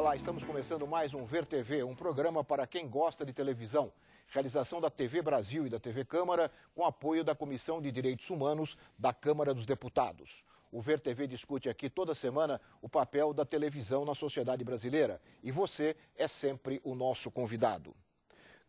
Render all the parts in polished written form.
Olá, estamos começando mais um Ver TV, um programa para quem gosta de televisão. Realização da TV Brasil e da TV Câmara, com apoio da Comissão de Direitos Humanos da Câmara dos Deputados. O Ver TV discute aqui toda semana o papel da televisão na sociedade brasileira. E você é sempre o nosso convidado.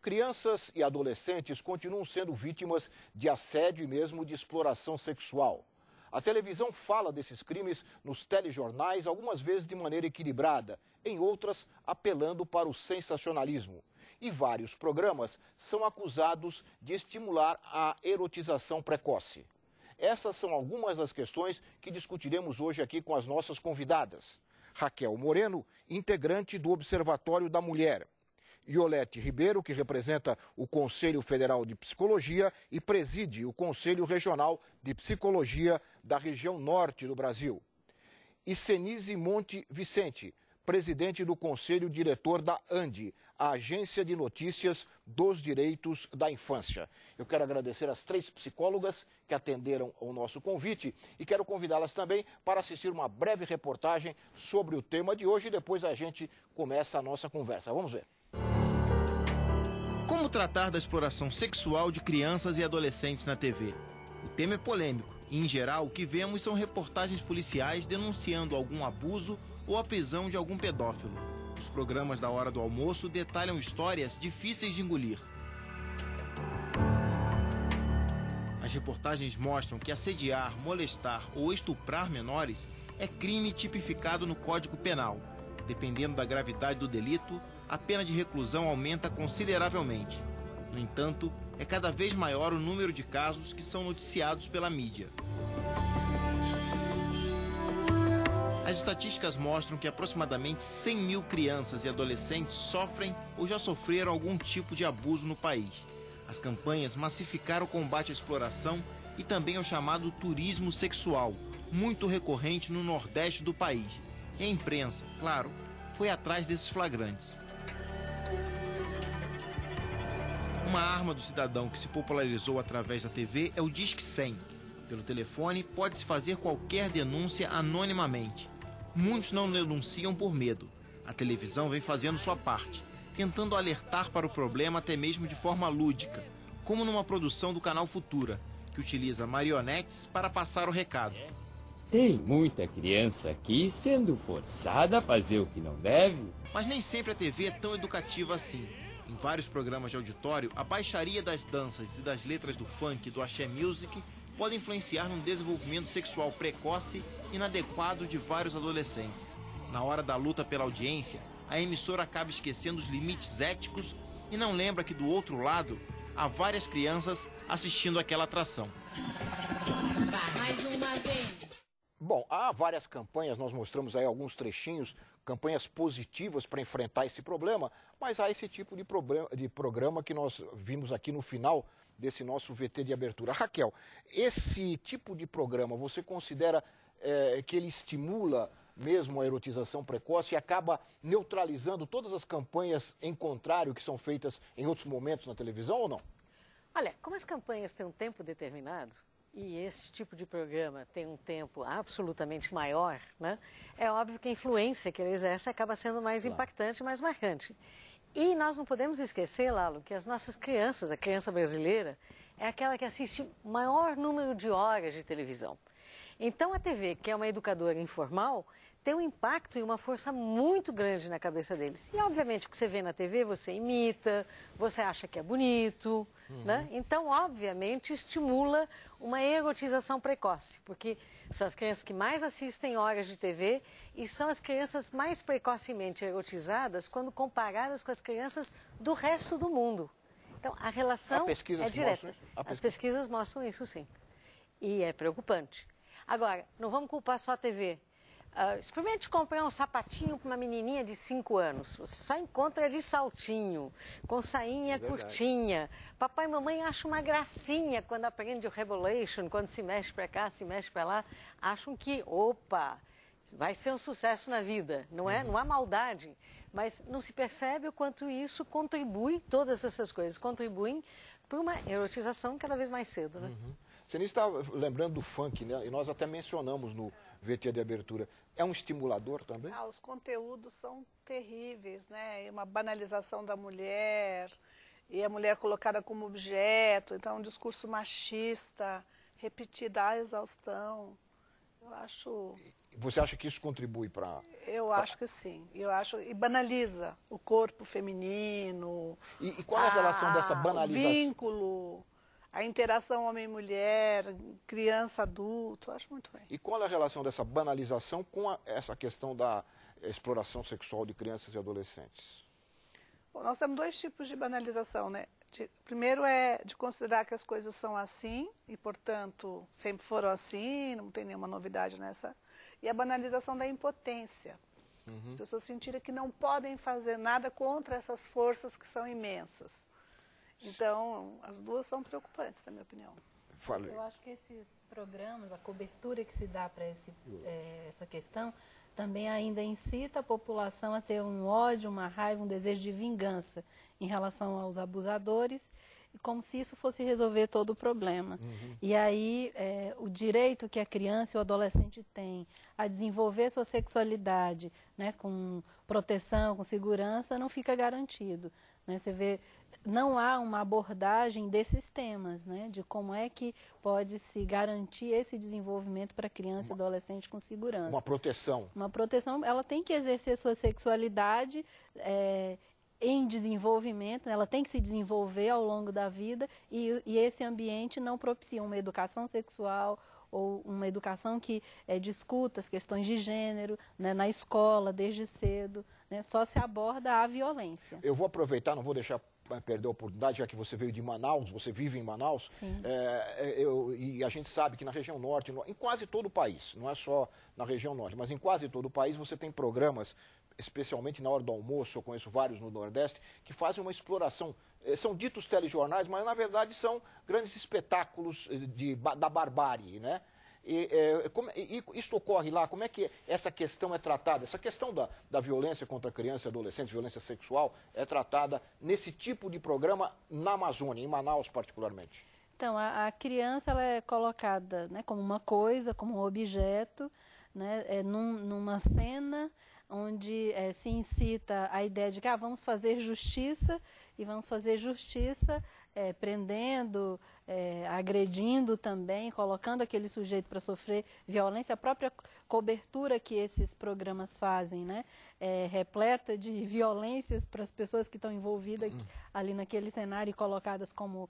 Crianças e adolescentes continuam sendo vítimas de assédio e mesmo de exploração sexual. A televisão fala desses crimes nos telejornais, algumas vezes de maneira equilibrada, em outras apelando para o sensacionalismo. E vários programas são acusados de estimular a erotização precoce. Essas são algumas das questões que discutiremos hoje aqui com as nossas convidadas. Raquel Moreno, integrante do Observatório da Mulher. Iolete Ribeiro, que representa o Conselho Federal de Psicologia e preside o Conselho Regional de Psicologia da região norte do Brasil. E Senise Monte Vicente, presidente do Conselho Diretor da ANDI, a Agência de Notícias dos Direitos da Infância. Eu quero agradecer às 3 psicólogas que atenderam ao nosso convite e quero convidá-las também para assistir uma breve reportagem sobre o tema de hoje e depois a gente começa a nossa conversa. Vamos ver. Como tratar da exploração sexual de crianças e adolescentes na TV? O tema é polêmico e, em geral, o que vemos são reportagens policiais denunciando algum abuso ou a prisão de algum pedófilo. Os programas da hora do almoço detalham histórias difíceis de engolir. As reportagens mostram que assediar, molestar ou estuprar menores é crime tipificado no Código Penal. Dependendo da gravidade do delito, a pena de reclusão aumenta consideravelmente. No entanto, é cada vez maior o número de casos que são noticiados pela mídia. As estatísticas mostram que aproximadamente 100 mil crianças e adolescentes sofrem ou já sofreram algum tipo de abuso no país. As campanhas massificaram o combate à exploração e também ao chamado turismo sexual, muito recorrente no nordeste do país. E a imprensa, claro, foi atrás desses flagrantes. Uma arma do cidadão que se popularizou através da TV é o Disque 100. Pelo telefone, pode-se fazer qualquer denúncia anonimamente. Muitos não denunciam por medo. A televisão vem fazendo sua parte, tentando alertar para o problema até mesmo de forma lúdica, como numa produção do canal Futura, que utiliza marionetes para passar o recado. Tem muita criança aqui sendo forçada a fazer o que não deve. Mas nem sempre a TV é tão educativa assim. Em vários programas de auditório, a baixaria das danças e das letras do funk e do axé music pode influenciar num desenvolvimento sexual precoce e inadequado de vários adolescentes. Na hora da luta pela audiência, a emissora acaba esquecendo os limites éticos e não lembra que do outro lado há várias crianças assistindo aquela atração. Mais uma vez. Bom, há várias campanhas, nós mostramos aí alguns trechinhos, campanhas positivas para enfrentar esse problema, mas há esse tipo de programa que nós vimos aqui no final desse nosso VT de abertura. Raquel, esse tipo de programa, você considera que ele estimula mesmo a erotização precoce e acaba neutralizando todas as campanhas em contrário que são feitas em outros momentos na televisão ou não? Olha, como as campanhas têm um tempo determinado, e esse tipo de programa tem um tempo absolutamente maior, né? É óbvio que a influência que ele exerce acaba sendo mais impactante, mais marcante. E nós não podemos esquecer, Lalo, que as nossas crianças, a criança brasileira, é aquela que assiste o maior número de horas de televisão. Então a TV, que é uma educadora informal, tem um impacto e uma força muito grande na cabeça deles. E obviamente o que você vê na TV, você imita, você acha que é bonito, né? Então obviamente estimula uma erotização precoce, porque são as crianças que mais assistem horas de TV e são as crianças mais precocemente erotizadas quando comparadas com as crianças do resto do mundo. Então a relação é direta. As pesquisas mostram isso, sim. E é preocupante. Agora, não vamos culpar só a TV. Experimente comprar um sapatinho para uma menininha de 5 anos. Você só encontra de saltinho, com sainha curtinha. Papai e mamãe acham uma gracinha quando aprende o Rebolation, quando se mexe para cá, se mexe para lá. Acham que, opa, vai ser um sucesso na vida. Não é? Não há maldade. Mas não se percebe o quanto isso contribui, todas essas coisas contribuem para uma erotização cada vez mais cedo, né? Você nem está lembrando do funk, né? E nós até mencionamos VT de abertura, é um estimulador também? Os conteúdos são terríveis, né? E uma banalização da mulher, e a mulher colocada como objeto, então um discurso machista, repetido à exaustão. Eu acho... Você acha que isso contribui para... Eu acho que sim. E banaliza o corpo feminino. E qual é a relação dessa banalização? O vínculo, a interação homem-mulher, criança-adulto, acho muito bem. E qual é a relação dessa banalização com essa questão da exploração sexual de crianças e adolescentes? Bom, nós temos dois tipos de banalização, né? Primeiro é de considerar que as coisas são assim e, portanto, sempre foram assim, não tem nenhuma novidade nessa. E a banalização da impotência. As pessoas sentirem que não podem fazer nada contra essas forças que são imensas. Então, as duas são preocupantes, na minha opinião. Falei. Eu acho que esses programas, a cobertura que se dá para essa questão, também ainda incita a população a ter um ódio, uma raiva, um desejo de vingança em relação aos abusadores, como se isso fosse resolver todo o problema. E aí, o direito que a criança e o adolescente têm a desenvolver sua sexualidade, né, com proteção, com segurança, não fica garantido. Né? Você vê, não há uma abordagem desses temas, né, de como é que pode se garantir esse desenvolvimento para a criança e adolescente com segurança. Uma proteção. Uma proteção, ela tem que exercer sua sexualidade em desenvolvimento, ela tem que se desenvolver ao longo da vida e esse ambiente não propicia uma educação sexual ou uma educação que discuta as questões de gênero, né, na escola, desde cedo, né, só se aborda a violência. Eu vou aproveitar, não vou deixar perder a oportunidade, já que você veio de Manaus, você vive em Manaus, e a gente sabe que na região norte, em quase todo o país, não é só na região norte, mas em quase todo o país você tem programas, especialmente na hora do almoço, eu conheço vários no Nordeste, que fazem uma exploração. São ditos telejornais, mas na verdade são grandes espetáculos da barbárie, né? E isso ocorre lá, como é que essa questão é tratada? Essa questão da violência contra criança e adolescente, violência sexual, é tratada nesse tipo de programa na Amazônia, em Manaus particularmente? Então, a criança ela é colocada, né, como uma coisa, como um objeto, né, numa cena onde se incita a ideia de que vamos fazer justiça, e vamos fazer justiça prendendo, agredindo também, colocando aquele sujeito para sofrer violência. A própria cobertura que esses programas fazem, né, repleta de violências para as pessoas que estão envolvidas ali naquele cenário e colocadas como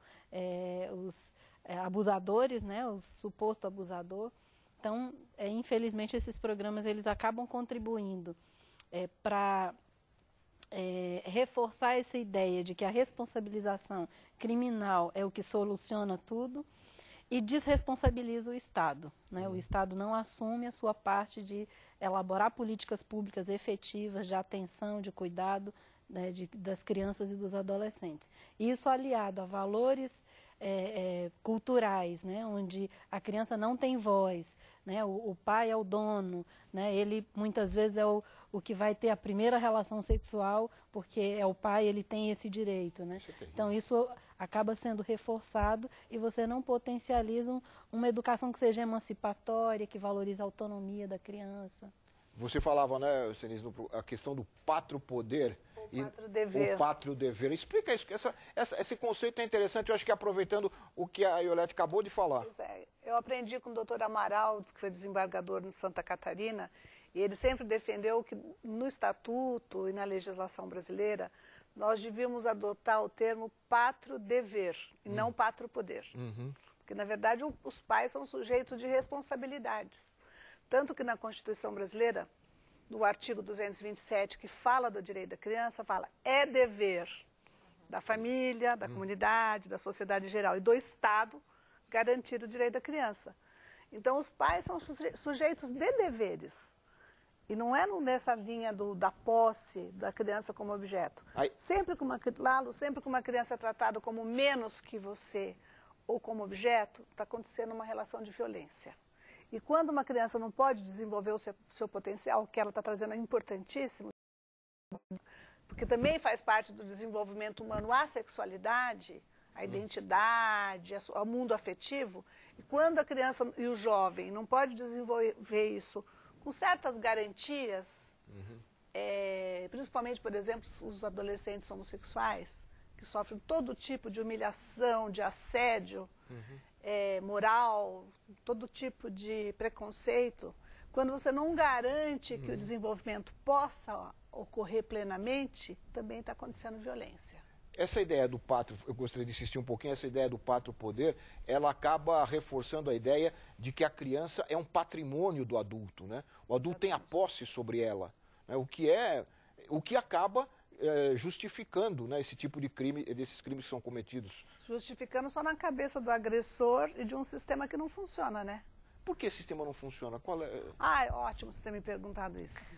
os abusadores, né, o suposto abusador. Então, infelizmente, esses programas eles acabam contribuindo para reforçar essa ideia de que a responsabilização criminal é o que soluciona tudo e desresponsabiliza o Estado. Né? O Estado não assume a sua parte de elaborar políticas públicas efetivas de atenção, de cuidado, né, das crianças e dos adolescentes. Isso aliado a valores culturais, né, onde a criança não tem voz, né, o pai é o dono, né, ele muitas vezes é o que vai ter a primeira relação sexual, porque é o pai, ele tem esse direito. Né? Então isso acaba sendo reforçado e você não potencializa uma educação que seja emancipatória, que valorize a autonomia da criança. Você falava, né, Senise, a questão do pátrio-poder. Pátrio-dever. O pátrio-dever. Explica isso. Esse conceito é interessante, eu acho que aproveitando o que a Iolete acabou de falar. Pois é. Eu aprendi com o doutor Amaral, que foi desembargador em Santa Catarina, e ele sempre defendeu que no Estatuto e na legislação brasileira nós devíamos adotar o termo pátrio-dever e não pátrio-poder. Porque, na verdade, os pais são sujeitos de responsabilidades. Tanto que na Constituição brasileira, no artigo 227, que fala do direito da criança, fala é dever da família, da comunidade, da sociedade em geral e do Estado garantir o direito da criança. Então, os pais são sujeitos de deveres. E não é nessa linha da posse da criança como objeto. Sempre que uma criança é tratada como menos que você ou como objeto, está acontecendo uma relação de violência. E quando uma criança não pode desenvolver o seu potencial, que ela está trazendo é importantíssimo, porque também faz parte do desenvolvimento humano a sexualidade, a identidade, o mundo afetivo, E quando a criança e o jovem não pode desenvolver isso com certas garantias, principalmente, por exemplo, os adolescentes homossexuais, que sofrem todo tipo de humilhação, de assédio moral, todo tipo de preconceito, quando você não garante que o desenvolvimento possa ocorrer plenamente, também está acontecendo violência. Essa ideia do pátrio, eu gostaria de insistir um pouquinho, essa ideia do pátrio poder, ela acaba reforçando a ideia de que a criança é um patrimônio do adulto, né? O adulto tem a posse sobre ela, né? O que acaba justificando, né, esse tipo de crime, desses crimes que são cometidos. Justificando só na cabeça do agressor e de um sistema que não funciona, né? Por que esse sistema não funciona? Qual é... Ótimo você ter me perguntado isso.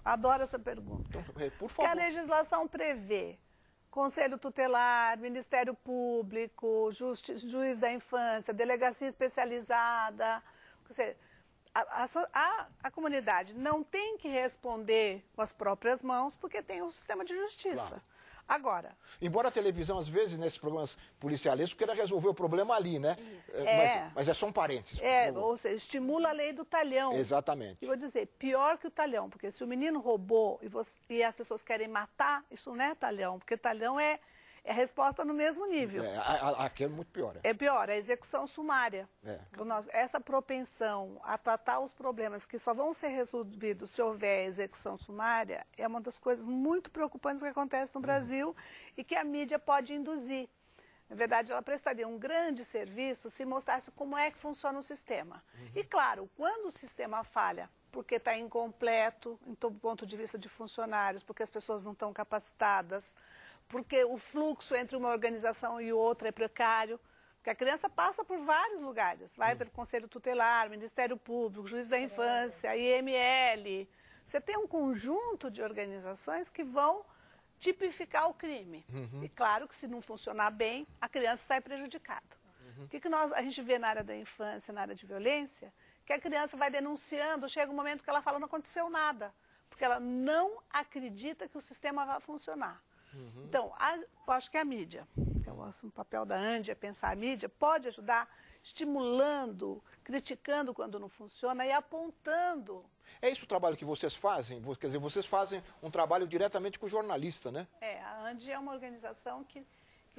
Adoro essa pergunta. Por favor. Porque a legislação prevê Conselho Tutelar, Ministério Público, Juiz da Infância, Delegacia Especializada. Quer dizer, a comunidade não tem que responder com as próprias mãos, porque tem um sistema de justiça. Claro. Agora... Embora a televisão, às vezes, nesses programas policialescos, queira resolver o problema ali, né? Mas é só um parênteses. Ou seja, estimula a lei do talhão. Exatamente. E vou dizer, pior que o talhão, porque se o menino roubou e as pessoas querem matar, isso não é talhão, porque talhão é resposta no mesmo nível. Aqui é muito pior. É pior, é a execução sumária. Essa propensão a tratar os problemas que só vão ser resolvidos se houver execução sumária é uma das coisas muito preocupantes que acontece no Brasil e que a mídia pode induzir. Na verdade, ela prestaria um grande serviço se mostrasse como é que funciona o sistema. E claro, quando o sistema falha, porque está incompleto, do ponto de vista de funcionários, porque as pessoas não estão capacitadas, porque o fluxo entre uma organização e outra é precário, porque a criança passa por vários lugares, vai pelo Conselho Tutelar, Ministério Público, Juiz da Infância, IML. Você tem um conjunto de organizações que vão tipificar o crime. E claro que se não funcionar bem, a criança sai prejudicada. O que a gente vê na área da infância, na área de violência? Que a criança vai denunciando, chega um momento que ela fala não aconteceu nada, porque ela não acredita que o sistema vai funcionar. Então, eu acho que a mídia, o papel da ANDI é pensar a mídia, pode ajudar estimulando, criticando quando não funciona e apontando. É isso o trabalho que vocês fazem? Quer dizer, vocês fazem um trabalho diretamente com o jornalista, né? A ANDI é uma organização que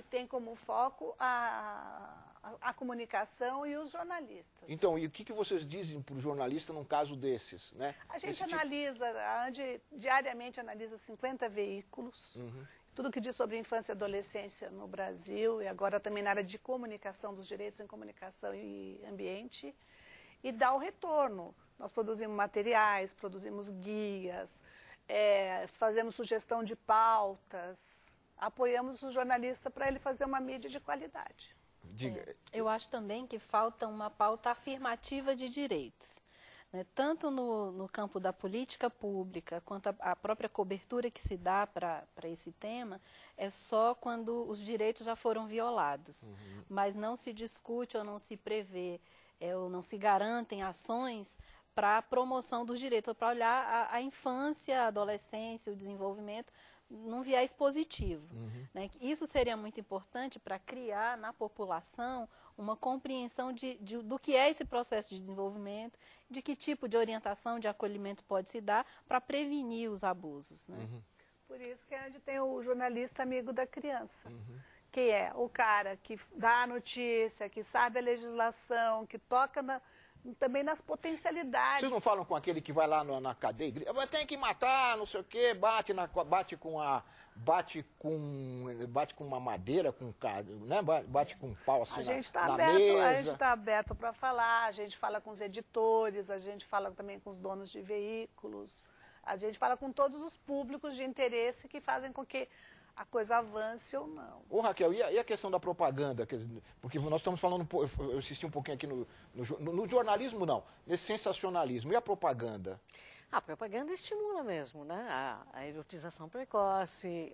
tem como foco a comunicação e os jornalistas. Então, e o que vocês dizem para o jornalista num caso desses, né? A gente analisa, a ANDI diariamente analisa 50 veículos, tudo que diz sobre infância e adolescência no Brasil, e agora também na área de comunicação, dos direitos em comunicação e ambiente, e dá o retorno. Nós produzimos materiais, produzimos guias, fazemos sugestão de pautas, apoiamos o jornalista para ele fazer uma mídia de qualidade. Diga. Eu acho também que falta uma pauta afirmativa de direitos. Né? Tanto no campo da política pública, quanto a própria cobertura que se dá para esse tema, é só quando os direitos já foram violados. Mas não se discute ou não se prevê, ou não se garantem ações para a promoção dos direitos, para olhar a infância, a adolescência, o desenvolvimento, num viés positivo. Né? Isso seria muito importante para criar na população uma compreensão do que é esse processo de desenvolvimento, de que tipo de orientação, de acolhimento pode se dar para prevenir os abusos. Né? Por isso que a gente tem o jornalista amigo da criança, que é o cara que dá a notícia, que sabe a legislação, que toca também nas potencialidades. Vocês não falam com aquele que vai lá na cadeia e grita, tem que matar, não sei o quê, bate com uma madeira, né? Bate com um pau assim na mesa. A gente está aberto para falar, a gente fala com os editores, a gente fala também com os donos de veículos, a gente fala com todos os públicos de interesse que fazem com que a coisa avance ou não. Ô Raquel, e a questão da propaganda? Porque nós estamos falando, eu assisti um pouquinho aqui no jornalismo, não, nesse sensacionalismo. E a propaganda? A propaganda estimula mesmo, né? A erotização precoce,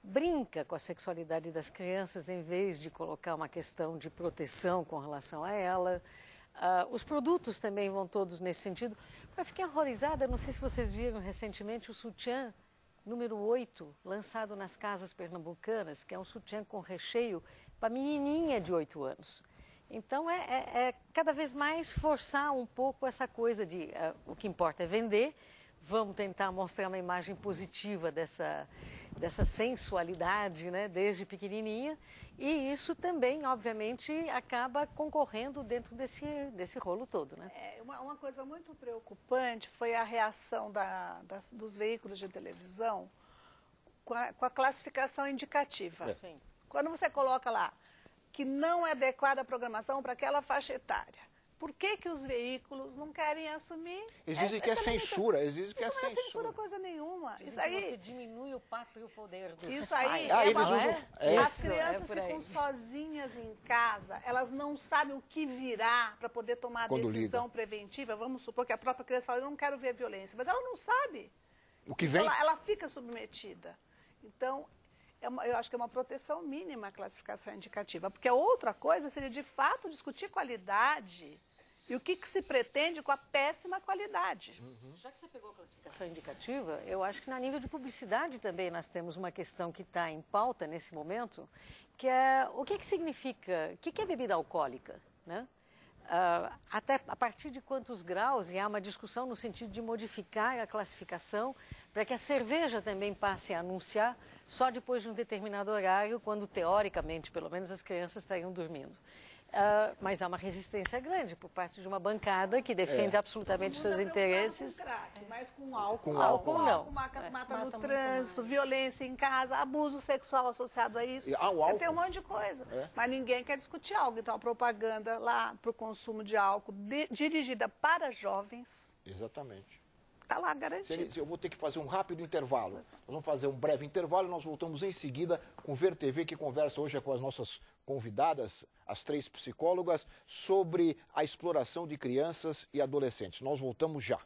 brinca com a sexualidade das crianças em vez de colocar uma questão de proteção com relação a ela. Os produtos também vão todos nesse sentido. Eu fiquei horrorizada, não sei se vocês viram recentemente o sutiã número 8, lançado nas casas pernambucanas, que é um sutiã com recheio para menininha de 8 anos. Então, é cada vez mais forçar um pouco essa coisa de o que importa é vender, vamos tentar mostrar uma imagem positiva dessa sensualidade, né, desde pequenininha, e isso também, obviamente, acaba concorrendo dentro desse rolo todo, né? Uma coisa muito preocupante foi a reação dos veículos de televisão com a classificação indicativa. Sim. Quando você coloca lá que não é adequada a programação para aquela faixa etária, por que os veículos não querem assumir? Exige que é censura, exige que é censura. Não é censura censura coisa nenhuma. Isso aí você diminui o pátrio poder dos Isso aí, pais. eles usam... As crianças ficam sozinhas em casa, elas não sabem o que virá para poder tomar a decisão preventiva. Vamos supor que a própria criança fala, eu não quero ver violência, mas ela não sabe. O que vem... Ela fica submetida. Então, eu acho que é uma proteção mínima a classificação indicativa, porque a outra coisa seria, de fato, discutir qualidade e o que se pretende com a péssima qualidade. Já que você pegou a classificação indicativa, eu acho que na nível de publicidade também nós temos uma questão que está em pauta nesse momento, que é o que significa, o que é bebida alcoólica, né? Até a partir de quantos graus, e há uma discussão no sentido de modificar a classificação para que a cerveja também passe a anunciar só depois de um determinado horário, quando teoricamente, pelo menos, as crianças estariam dormindo. Mas há uma resistência grande por parte de uma bancada que defende absolutamente os seus interesses. Com crack, mas com álcool. Com álcool não. Mata no trânsito, violência em casa, abuso sexual associado a isso. Você tem um monte de coisa. Mas ninguém quer discutir álcool. Então a propaganda lá para o consumo de álcool dirigida para jovens. Exatamente. Está lá garantido. Eu vou ter que fazer um rápido intervalo. Nós vamos fazer um breve intervalo e nós voltamos em seguida com o Ver TV, que conversa hoje com as nossas convidadas, as 3 psicólogas, sobre a exploração de crianças e adolescentes. Nós voltamos já.